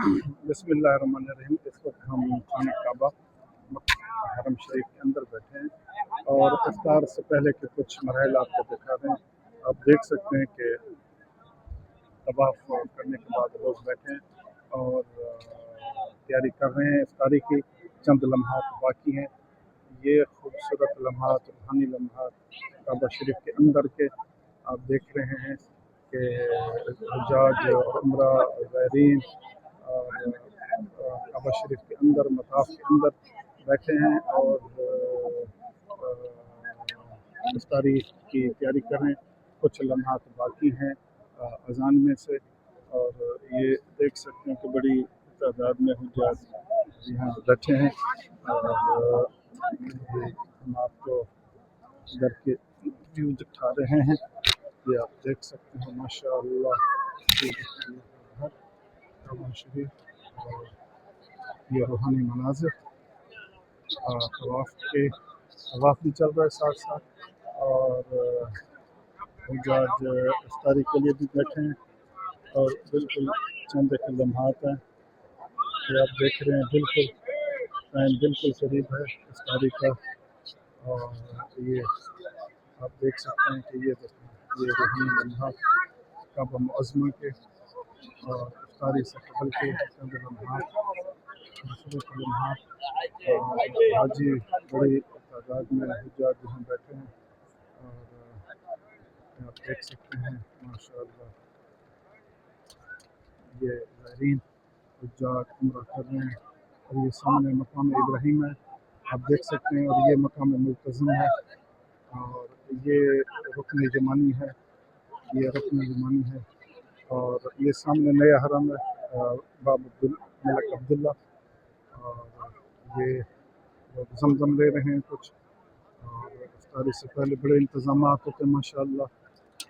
बिस्मिल्लाहिर्रहमानिर्रहीम। इस वक्त हम खाना काबा हरम शरीफ के अंदर बैठे हैं और इफ्तार से पहले के कुछ मराहल आपको दिखा रहे हैं। आप देख सकते हैं कि तवाफ करने के बाद लोग बैठे हैं और तैयारी कर रहे हैं इफ्तारी की। चंद लम्हात बाकी हैं। ये खूबसूरत लम्हात, रूहानी लम्हात काबा शरीफ के अंदर के आप देख रहे हैं कि हुज्जाज और उम्रा ज़ायरीन और काबा शरीफ के अंदर मताफ के अंदर बैठे हैं और इफ्तारी की तैयारी कर रहे हैं। कुछ लम्हात बाकी हैं अज़ान में से और ये देख सकते हैं कि बड़ी तादाद में हुज्जाज यहाँ बैठे हैं और हम आपको इधर के व्यू दिखा रहे हैं। ये आप देख सकते हैं माशाअल्लाह काबा शरीफ और ये रूहानी मनाज़िर। तवाफ भी चल रहा है साथ साथ और हुज्जाज इफ्तारी के लिए भी बैठे हैं और बिल्कुल चंद एक लम्हात हैं। ये आप देख रहे हैं बिल्कुल टाइम बिल्कुल करीब है इफ्तारी का और ये आप देख सकते हैं कि ये रूहानी लम्हात काबा मुअज़्ज़मा के और इफ्तारी से कबल के चंद लम्हात खूबसूरत लम्हात। हाजी बड़ी तादाद में हुज्जाज यहाँ बैठे हैं और आप देख सकते हैं माशाअल्लाह ये ज़ायरीन हुज्जाज उम्रा कर रहे हैं और ये सामने मकाम इब्राहीम है आप देख सकते हैं और ये मकाम मुल्तज़म है और ये रुकन यमानी है, ये रुकन यमानी है और ये सामने नया हरम है बाब मलिक अब्दुल्ला और ये लोग जमजम ले रहे हैं कुछ और इफ्तारी से पहले बड़े इंतज़ामात होते हैं माशाअल्लाह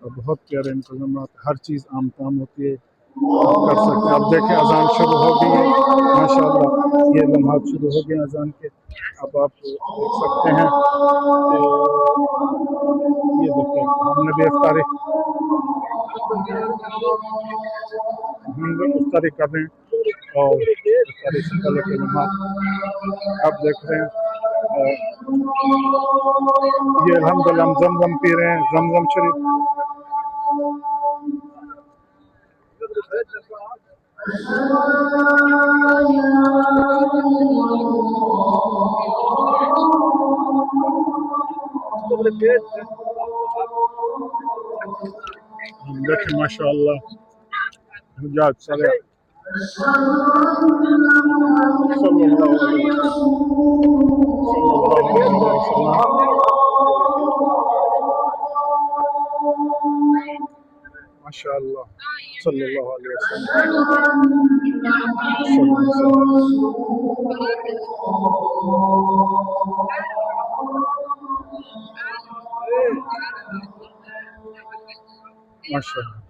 और बहुत प्यारे इंतज़ामात। हर चीज़ आम ताम होती है आप कर सकते हैं। अब देखें अज़ान शुरू हो गई है माशाअल्लाह। ये लम्हात शुरू हो गए अज़ान के। अब आप देख सकते हैं कि ये देखिए हमने भी इफ्तारी कर रहे हैं और इफ्तारी से पहले के लम्हात आप देख रहे हैं और ये अल्हम्दुलिल्लाह हम जमजम पी रहे हैं जमजम शरीफ। देखिए माशाअल्लाह हुज्जाज सारे सल्लल्लाहु अलैहि वसल्लम माशाअल्लाह सल्लल्लाहु अलैहि वसल्लम माशाअल्लाह।